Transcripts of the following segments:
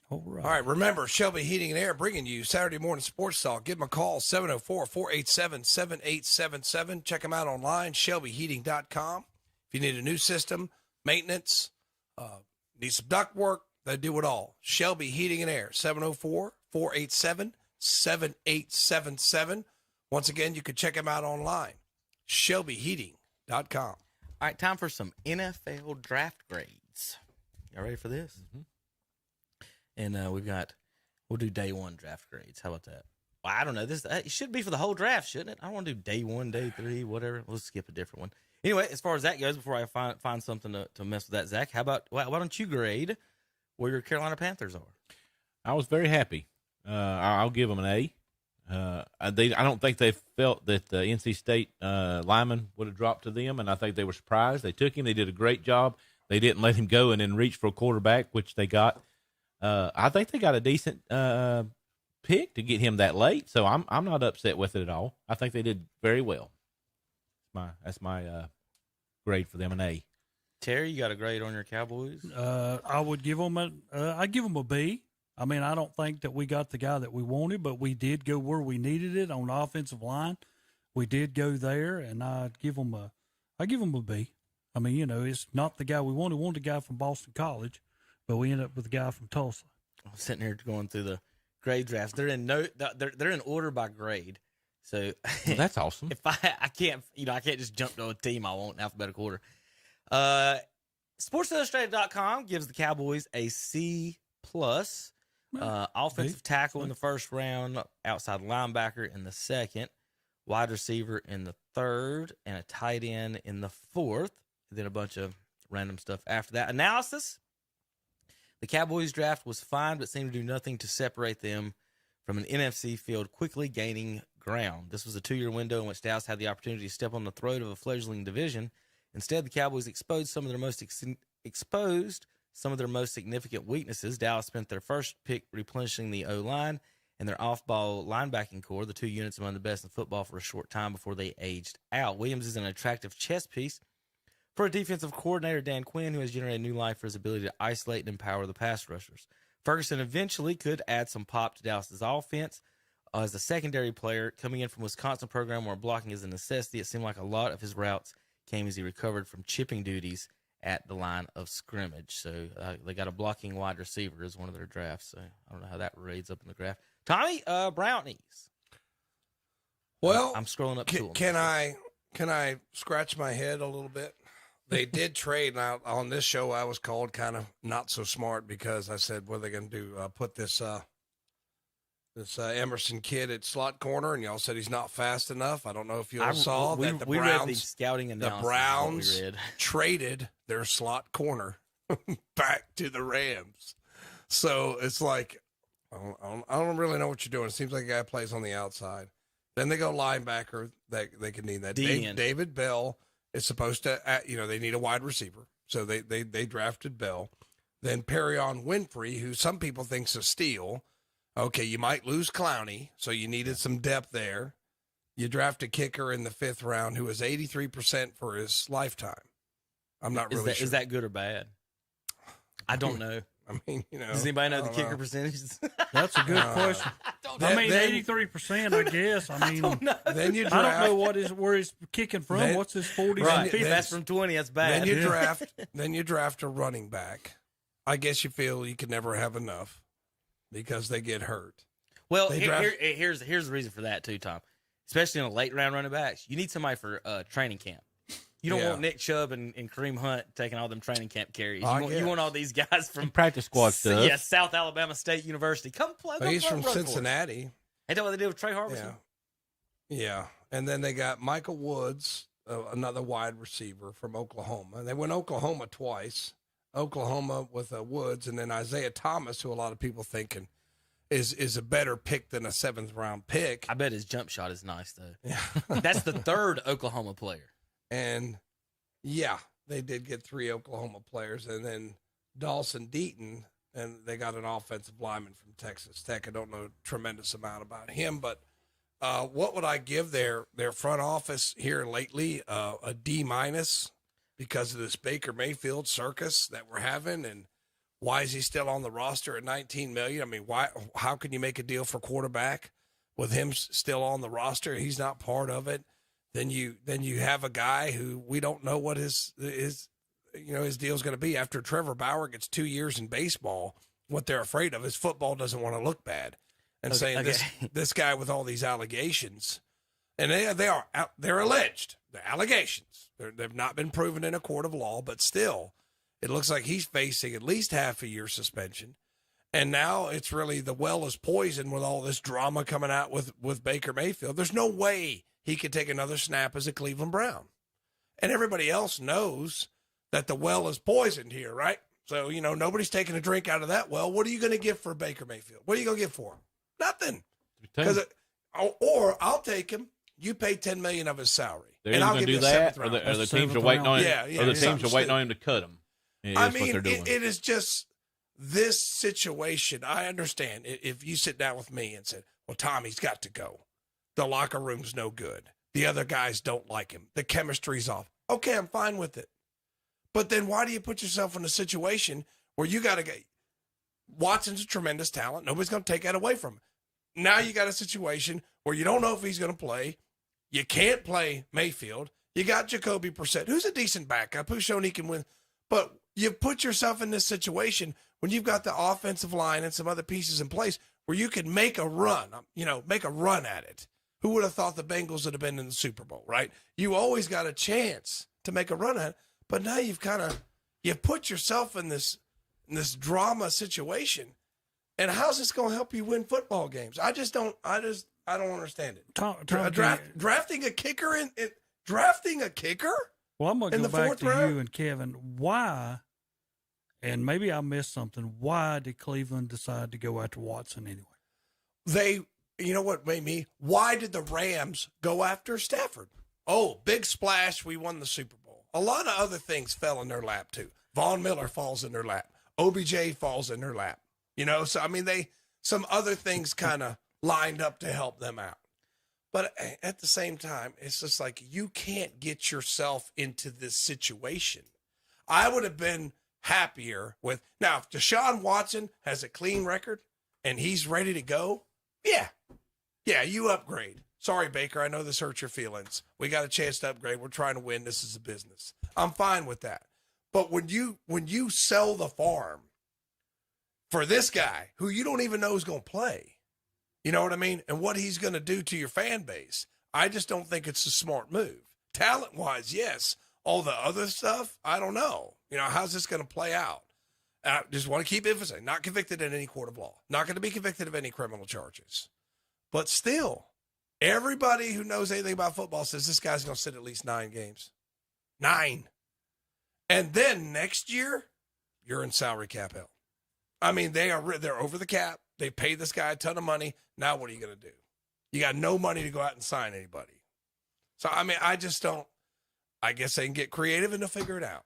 All right. All right, remember, Shelby Heating and Air bringing you Saturday Morning Sports Talk. Give them a call, 704-487-7877. Check them out online, shelbyheating.com. If you need a new system, maintenance, need some duct work, they do it all. Shelby Heating and Air, 704-487-7877. Once again, you can check them out online, shelbyheating.com. All right, time for some NFL draft grades. Y'all ready for this? Mm-hmm. And we'll do day one draft grades. How about that? Well, I don't know. It should be for the whole draft, shouldn't it? I don't want to do day one, day three, whatever. We'll skip a different one. Anyway, as far as that goes, before I find something to mess with that, Zach, why don't you grade where your Carolina Panthers are? I was very happy. I'll give them an A. I don't think they felt that the NC State lineman would have dropped to them, and I think they were surprised. They took him. They did a great job. They didn't let him go and then reach for a quarterback, which they got. I think they got a decent pick to get him that late, so I'm not upset with it at all. I think they did very well. That's my grade for them, an A. Terry, you got a grade on your Cowboys? I would give them I'd give them a B. I mean, I don't think that we got the guy that we wanted, but we did go where we needed it on the offensive line. We did go there, and I give them a B. I mean, it's not the guy we wanted. We wanted a guy from Boston College, but we ended up with a guy from Tulsa. I'm sitting here going through the grade drafts. They're in order by grade. So well, that's awesome. If I can't just jump to a team I want in alphabetical order. SportsIllustrated.com gives the Cowboys a C+. Offensive tackle in the first round, outside linebacker in the second, wide receiver in the third, and a tight end in the fourth. Then a bunch of random stuff after that. Analysis. The Cowboys draft was fine, but seemed to do nothing to separate them from an NFC field quickly gaining ground. This was a 2-year window in which Dallas had the opportunity to step on the throat of a fledgling division. Instead, the Cowboys exposed some of their most significant weaknesses. Dallas spent their first pick replenishing the O-line and their off-ball linebacking core, the two units among the best in football, for a short time before they aged out. Williams is an attractive chess piece for a defensive coordinator, Dan Quinn, who has generated new life for his ability to isolate and empower the pass rushers. Ferguson eventually could add some pop to Dallas's offense. As a secondary player coming in from Wisconsin program where blocking is a necessity, it seemed like a lot of his routes came as he recovered from chipping duties at the line of scrimmage. So they got a blocking wide receiver as one of their drafts. So I don't know how that reads up in the graph. Tommy, brownies. Well, I'm scrolling up to them. Can I scratch my head a little bit? They did trade. Now, on this show, I was called kind of not so smart because I said, what are they going to do? Put this Emerson kid at slot corner, and y'all said he's not fast enough. I don't know if you all saw that the Browns, read the scouting analysis. The Browns traded their slot corner back to the Rams. So it's like, I don't really know what you're doing. It seems like a guy plays on the outside. Then they go linebacker. They could need that. David Bell is supposed to, they need a wide receiver. So they drafted Bell. Then Perion Winfrey, who some people think's a steal. Okay, you might lose Clowney, so you needed some depth there. You draft a kicker in the 5th round who was 83% for his lifetime. I'm not really sure. Is that good or bad? I don't know. I mean, does anybody know the kicker percentages? That's a good question. 83%, I guess. I mean, then you draft, I don't know where he's kicking from. What's his 40s and 50s? That's from 20. That's bad. Then you draft a running back. I guess you feel you could never have enough because they get hurt. Well, here's the reason for that too, Tom. Especially in a late round running backs, you need somebody for training camp. You don't want Nick Chubb and Kareem Hunt taking all them training camp carries. You want all these guys from practice squad stuff. Yeah, South Alabama State University. Come play. He's from Cincinnati. Ain't that what they did with Trey Harbison? Yeah. And then they got Michael Woods, another wide receiver from Oklahoma. And they went Oklahoma twice. Oklahoma with Woods, and then Isaiah Thomas, who a lot of people thinking is a better pick than a 7th round pick. I bet his jump shot is nice though. Yeah. That's the 3rd Oklahoma player. And they did get 3 Oklahoma players, and then Dawson Deaton, and they got an offensive lineman from Texas Tech. I don't know a tremendous amount about him, but what would I give their front office here lately? A D- because of this Baker Mayfield circus that we're having, and Why is he still on the roster at $19 million? I mean, why? How can you make a deal for quarterback with him still on the roster? He's not part of it. Then you have a guy who we don't know what his deal is going to be after Trevor Bauer gets 2 years in baseball. What they're afraid of is football doesn't want to look bad, and saying this guy with all these allegations, and they're alleged, they're allegations. They've not been proven in a court of law, but still, it looks like he's facing at least half a year suspension. And now it's really the well is poisoned with all this drama coming out with Baker Mayfield. There's no way he could take another snap as a Cleveland Brown. And everybody else knows that the well is poisoned here, right? So, nobody's taking a drink out of that well. What are you going to give for Baker Mayfield? What are you going to give for him? Nothing. Or I'll take him. You pay $10 million of his salary. They're either going to do that, or the teams are waiting on him. Or the teams are waiting on him to cut him. I mean, it is just this situation. I understand if you sit down with me and said, "Well, Tommy's got to go. The locker room's no good. The other guys don't like him. The chemistry's off." Okay, I'm fine with it. But then why do you put yourself in a situation where you got to get Watson's a tremendous talent. Nobody's going to take that away from him. Now you got a situation where you don't know if he's going to play. You can't play Mayfield. You got Jacoby Brissett, who's a decent backup, who's shown he can win. But you put yourself in this situation when you've got the offensive line and some other pieces in place where you could make a run, make a run at it. Who would have thought the Bengals would have been in the Super Bowl, right? You always got a chance to make a run at it. But now you've put yourself in this drama situation. And how's this going to help you win football games? I don't understand it. Drafting a kicker drafting a kicker? Well, I'm going to go back to you and Kevin. Why, and maybe I missed something, why did Cleveland decide to go after Watson anyway? Why did the Rams go after Stafford? Oh, big splash, we won the Super Bowl. A lot of other things fell in their lap, too. Von Miller falls in their lap. OBJ falls in their lap. So, I mean, some other things kind of lined up to help them out. But at the same time, it's just like you can't get yourself into this situation. I would have been happier with, now, if Deshaun Watson has a clean record and he's ready to go, yeah, you upgrade. Sorry, Baker, I know this hurts your feelings. We got a chance to upgrade. We're trying to win. This is a business. I'm fine with that. But when you sell the farm for this guy who you don't even know is going to play, you know what I mean? And what he's going to do to your fan base, I just don't think it's a smart move. Talent-wise, yes. All the other stuff, I don't know. How's this going to play out? I just want to keep emphasizing, not convicted in any court of law. Not going to be convicted of any criminal charges. But still, everybody who knows anything about football says this guy's going to sit at least 9 games. 9. And then next year, you're in salary cap hell. I mean, they're over the cap. They paid this guy a ton of money. Now what are you going to do? You got no money to go out and sign anybody. So, I mean, I guess they can get creative and they'll figure it out.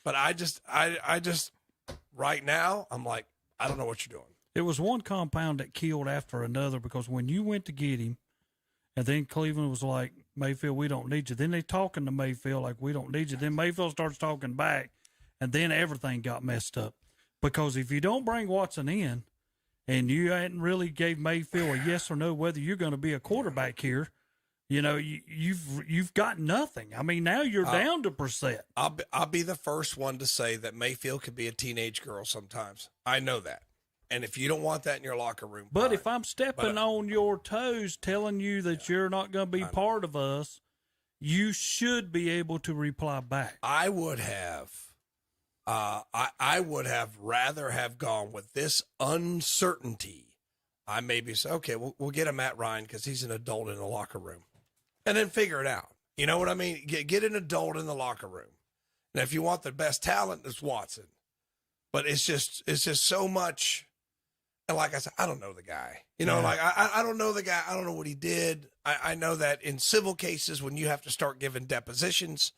But I just right now, I'm like, I don't know what you're doing. It was one compound that killed after another because when you went to get him, and then Cleveland was like, Mayfield, we don't need you. Then they talking to Mayfield like, we don't need you. Then Mayfield starts talking back, and then everything got messed up. Because if you don't bring Watson in, and you hadn't really gave Mayfield a yes or no whether you're going to be a quarterback here, you've got nothing. I mean, now you're down to Brissett. I'll be the first one to say that Mayfield could be a teenage girl sometimes. I know that. And if you don't want that in your locker room, but fine. If I'm stepping on your toes, telling you that you're not going to be part of us, you should be able to reply back. I would have, I would have rather have gone with this uncertainty. I maybe say, okay, we'll get a Matt Ryan because he's an adult in the locker room, and then figure it out. You know what I mean? Get an adult in the locker room. Now, if you want the best talent, it's Watson. But it's just so much. And like I said, I don't know the guy. I don't know the guy. I don't know what he did. I know that in civil cases, when you have to start giving depositions,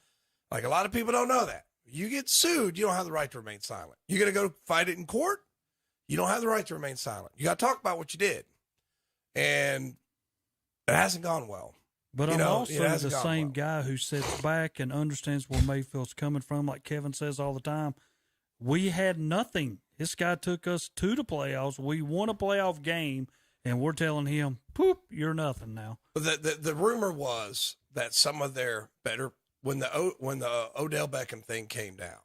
like a lot of people don't know that. You get sued, you don't have the right to remain silent. You're going to go fight it in court, you don't have the right to remain silent. You got to talk about what you did. And it hasn't gone well. But I'm also the same guy who sits back and understands where Mayfield's coming from, like Kevin says all the time. We had nothing This guy took us to the playoffs. We won a playoff game, and we're telling him, "Poop, you're nothing now." The rumor was that some of their better when the Odell Beckham thing came down,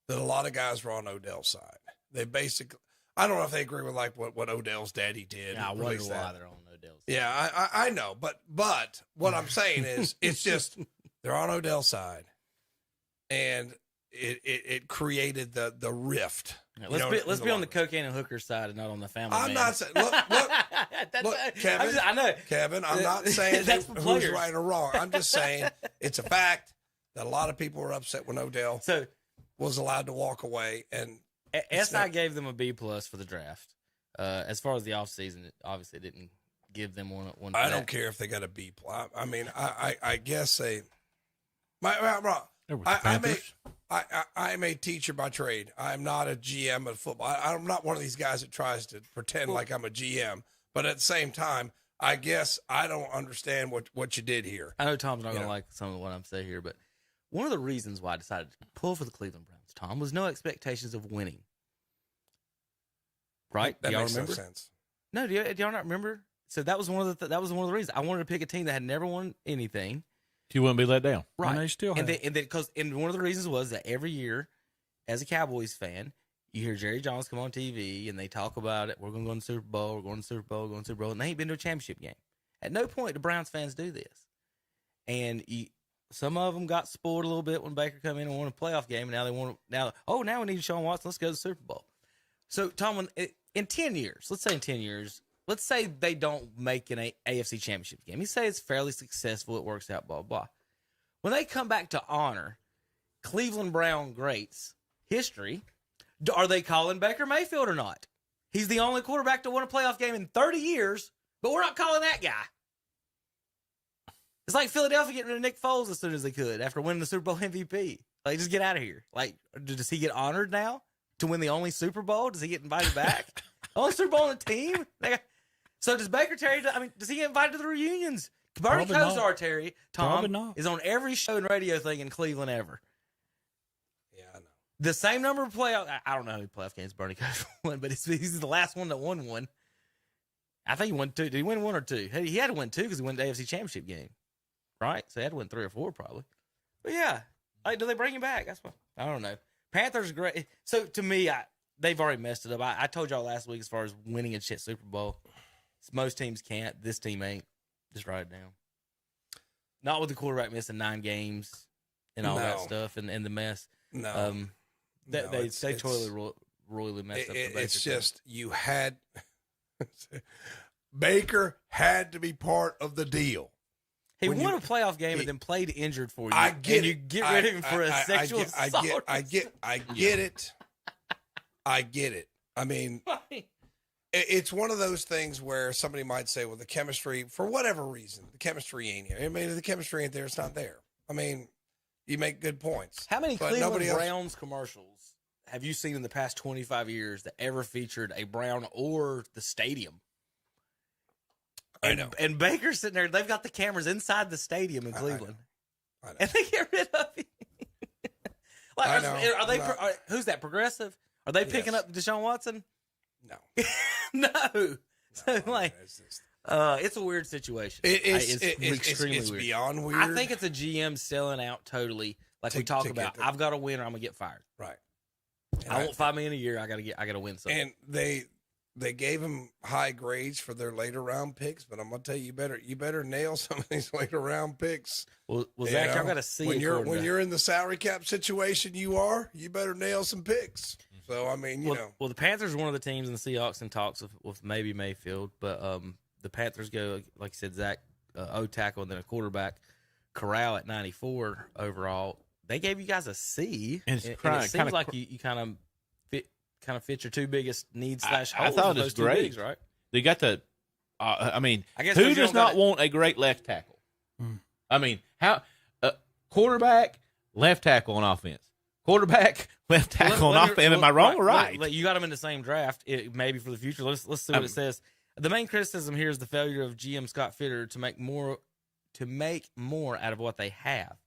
that a lot of guys were on Odell's side. They basically, I don't know if they agree with like what Odell's daddy did. Yeah, I wonder why they're on Odell's. Yeah, I know, but what I'm saying is, it's just they're on Odell's side, and it created the rift. Yeah, let's be on the cocaine and hooker side and not on the family. I'm man. not saying look, Kevin. I know, Kevin. I'm not saying That's who's for players. right or wrong. I'm just saying it's a fact that a lot of people were upset when Odell was allowed to walk away. And SI gave them a B+ for the draft. As far as the offseason, it obviously didn't give them one. I don't care if they got a B+. I mean, I guess I'm a teacher by trade. I'm not a GM of football. I'm not one of these guys that tries to pretend like I'm a GM. But at the same time, I guess I don't understand what you did here. I know Tom's not going to like some of what I'm saying here, but one of the reasons why I decided to pull for the Cleveland Browns, Tom, was no expectations of winning. Right? That do y'all makes remember? no sense. No, do y'all not remember? So that was one of the reasons I wanted to pick a team that had never won anything. You wouldn't be let down. Right. And they still have. And one of the reasons was that every year, as a Cowboys fan, you hear Jerry Jones come on TV and they talk about it. We're going to go in the Super Bowl. We're going to the Super Bowl. Going to the Super Bowl. And they ain't been to a championship game. At no point do Browns fans do this. And some of them got spoiled a little bit when Baker come in and won a playoff game. And now they want now we need Sean Watson. Let's go to the Super Bowl. So, Tom, in 10 years, let's say in 10 years, let's say they don't make an AFC championship game. You say it's fairly successful. It works out, blah, blah. When they come back to honor Cleveland Brown greats history, are they calling Baker Mayfield or not? He's the only quarterback to win a playoff game in 30 years, but we're not calling that guy. It's like Philadelphia getting rid of Nick Foles as soon as they could after winning the Super Bowl MVP. Like, just get out of here. Like, does he get honored now to win the only Super Bowl? Does he get invited back? Only Super Bowl on the team? So does Baker Terry, does he get invited to the reunions? Bernie Kosar, Terry, Tom, is on every show and radio thing in Cleveland ever. Yeah, I know. The same number of playoff. I don't know how many playoff games Bernie Kosar won, but he's the last one that won one. I think he won 2. Did he win 1 or 2? He had to win 2 because he won the AFC Championship game, right? So he had to win 3 or 4 probably. But yeah, like, do they bring him back? That's what I don't know. Panthers great. So to me, they've already messed it up. I told y'all last week as far as winning a shit Super Bowl, most teams can't. This team ain't. Just write it down. Not with the quarterback missing 9 games and all that stuff and the mess. No. They totally royally messed up. It's just you had Baker had to be part of the deal. He won a playoff game and then played injured for you. I get and it. you get rid of him for a sexual assault. I get it. I get it. I mean, it's one of those things where somebody might say, well, the chemistry, for whatever reason, the chemistry ain't here. I mean, if the chemistry ain't there, it's not there. I mean, you make good points. How many Cleveland Browns commercials have you seen in the past 25 years that ever featured a Brown or the stadium? I know. And Baker's sitting there. They've got the cameras inside the stadium in Cleveland. I know. And they get rid of him. I know. Are they? Who's that? Progressive? Are they picking up Deshaun Watson? No. No. So it's a weird situation. It's extremely weird. Beyond weird. I think it's a GM selling out totally. Like we talk about, I've got to win or I'm gonna get fired. Right. I want $5 million a year. I gotta win something. And they gave him high grades for their later round picks, but I'm gonna tell you, you better nail some of these later round picks. Well, Zach, y'all got to see when you're in the salary cap situation, you better nail some picks. So I mean, you know. Well, the Panthers are one of the teams in the Seahawks in talks with maybe Mayfield, but the Panthers go, like you said, Zach, O tackle and then a quarterback, Corral at 94 overall. They gave you guys a C, and it seems like you kind of fit your 2 biggest needs / holes. I thought it was great. Bigs, right? They got the. I mean, I guess who does not want a great left tackle? I mean, how quarterback, left tackle on offense, quarterback, left tackle on offense. Am I wrong or right? You got them in the same draft, maybe for the future. Let's see what it says. The main criticism here is the failure of GM Scott Fitter to make more out of what they have.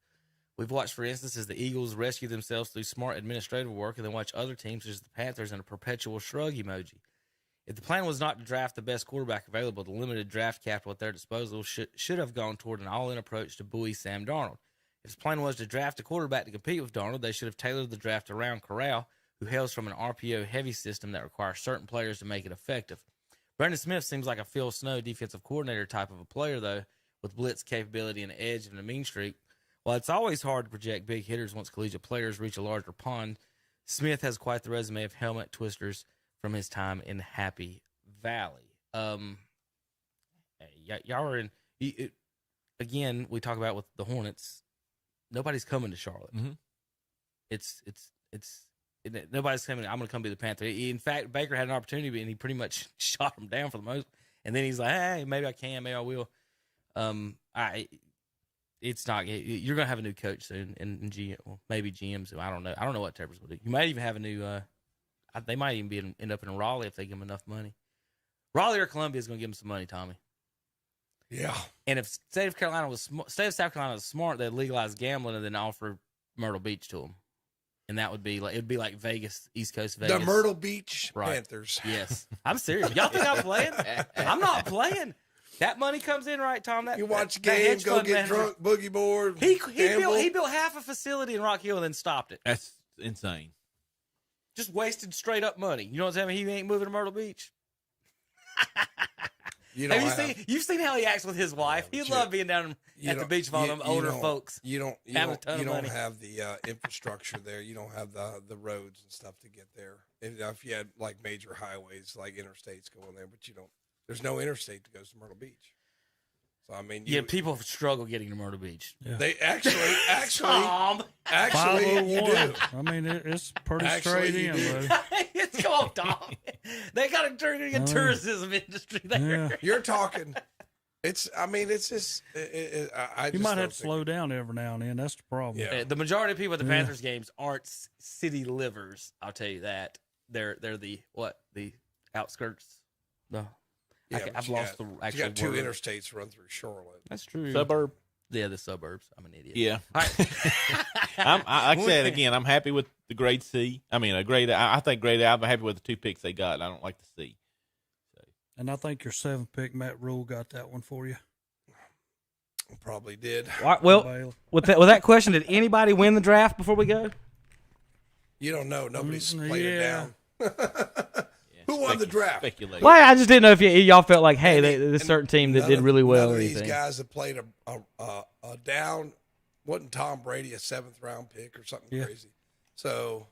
We've watched, for instance, as the Eagles rescue themselves through smart administrative work and then watch other teams, such as the Panthers, in a perpetual shrug emoji. If the plan was not to draft the best quarterback available, the limited draft capital at their disposal should have gone toward an all-in approach to buoy Sam Darnold. If the plan was to draft a quarterback to compete with Darnold, they should have tailored the draft around Corral, who hails from an RPO-heavy system that requires certain players to make it effective. Brandon Smith seems like a Phil Snow defensive coordinator type of a player, though, with blitz capability and edge and a mean streak. While it's always hard to project big hitters once collegiate players reach a larger pond, Smith has quite the resume of helmet twisters from his time in Happy Valley. Y'all are in. Again, we talk about with the Hornets. Nobody's coming to Charlotte. Mm-hmm. Nobody's coming. I'm going to come be the Panther. In fact, Baker had an opportunity, and he pretty much shot him down for the most. And then he's like, "Hey, maybe I can, maybe I will." It's not. You're going to have a new coach soon, and GM, well, maybe GMs. I don't know. I don't know what Peppers will do. You might even have a new. They might even end up in Raleigh if they give them enough money. Raleigh or Columbia is going to give them some money, Tommy. Yeah. And if State of South Carolina was smart, they'd legalize gambling and then offer Myrtle Beach to them, and that would be like it'd be like Vegas, East Coast Vegas. The Myrtle Beach Right. Panthers. Yes, I'm serious. Y'all think I'm playing? I'm not playing. That money comes in, right, Tom? That You watch a that game, hedge go fund get manager- drunk, boogie board. He gamble. built half a facility in Rock Hill and then stopped it. That's insane. Just wasted straight up money. You know what I'm saying? He ain't moving to Myrtle Beach. You Have don't you have- seen? You've seen how he acts with his wife. Yeah, He but loved being down you at the don't- beach with all them older don't- folks. You don't having a ton of you don't money. have the infrastructure there. You don't have the roads and stuff to get there. If you had like major highways, like interstates going there, but you don't. There's no interstate that goes to Myrtle Beach. So I mean, People struggle getting to Myrtle Beach. they actually Tom. you 501. do. I mean, it's pretty Actually, straight you in, do. buddy. It's called Tom. They got a tourism industry there. Yeah. You're talking. It's. I mean, it's just. I You just might don't have to think- slow down every now and then. That's the problem. Yeah. The majority of people at the Yeah. Panthers games aren't city livers. I'll tell you that. They're the outskirts. Yeah, but I've you lost got- the actual You got two word. interstates run through Charlotte. That's true. Suburb. Yeah, the suburbs. I'm an idiot. Yeah. All right. Like I said again, I'm happy with the grade C. I mean, I think grade A. I'm happy with the 2 picks they got. I don't like the C. And I think your 7th pick, Matt Rule, got that one for you. Probably did. All right, well, Baylor. with that question, did anybody win the draft before we go? You don't know. Nobody's Mm, played it yeah. down. Who won the draft? Speculate. Well, I just didn't know if y'all felt like, hey, And this certain team that none did of- really well None or of these anything. guys that played a down. Wasn't Tom Brady a 7th round pick or something Yeah. crazy? So,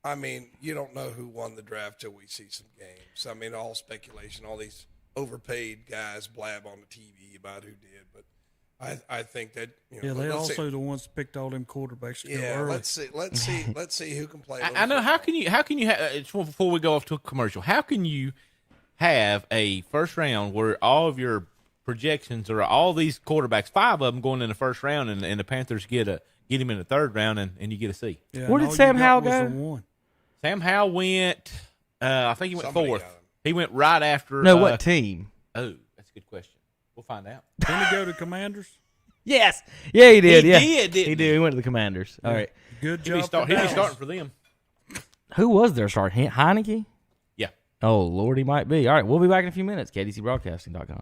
I mean, you don't know who won the draft till we see some games. I mean, all speculation. All these overpaid guys blab on the TV about who did, but I think that Yeah, they let's also see. the ones that picked all them quarterbacks to go Yeah, early. let's see who can play. a I little know. How football. can you before we go off to a commercial? How can you have a first round where all of your projections are all these quarterbacks, 5 of them going in the first round, and the Panthers get him in the 3rd round, and you get a C. Yeah, Where and did all you Sam got Howell was go? the one. Sam Howell went. I think he went Somebody 4th. got him. He went right after. No, what team? Oh, that's a good question. We'll find out. Didn't he go to Commanders? Yes. Yeah, he did. He yeah. did, didn't he did. He went to the Commanders. All right. Good He'll be, job. for he'll be Dallas. starting for them. Who was their start? Heineke? Yeah. Oh, Lord, he might be. All right, we'll be back in a few minutes. KDCBroadcasting.com.